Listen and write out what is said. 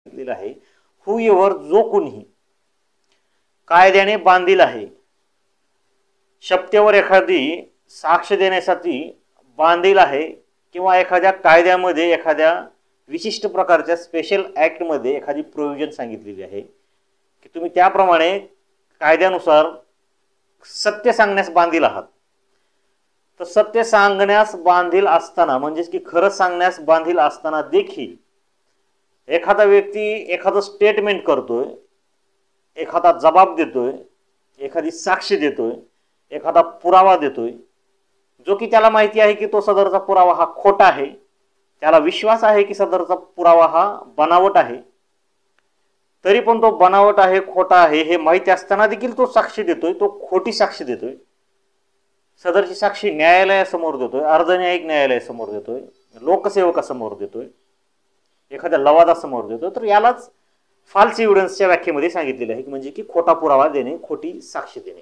दिलेला आहे हुएव्हर जो कोणी कायद्याने बांधील आहे, शपथेवर एखादी साक्ष देण्यासाठी बांधील आहे किंवा एखाद्या कायद्यामध्ये एखाद्या विशिष्ट प्रकारच्या स्पेशल ॲक्टमध्ये एखादी प्रोव्हिजन सांगितलेली आहे की तुम्ही त्याप्रमाणे कायद्यानुसार सत्य सांगण्यास बांधील आहात. तर सत्य सांगण्यास बांधील असताना म्हणजेच की खरं सांगण्यास बांधील असताना देखील एखादा व्यक्ती एखादं स्टेटमेंट करतोय, एखादा जबाब देतोय, एखादी साक्ष देतोय, एखादा पुरावा देतोय, जो की त्याला माहिती आहे की तो सदरचा पुरावा हा खोटा आहे, त्याला विश्वास आहे की सदरचा पुरावा हा बनावट आहे, तरी पण तो बनावट आहे, खोटा आहे हे माहिती असताना देखील तो साक्ष देतोय, तो खोटी साक्ष देतोय, सदरची साक्षी न्यायालयासमोर देतोय, अर्धन्यायिक न्यायालयासमोर देतोय, लोकसेवकासमोर देतोय, एखाद्या लवादासमोर देतोय, तर यालाच फॉल्स एव्हिडन्सच्या व्याख्येमध्ये सांगितलेले आहे की म्हणजे की खोटा पुरावा देणे, खोटी साक्ष देणे.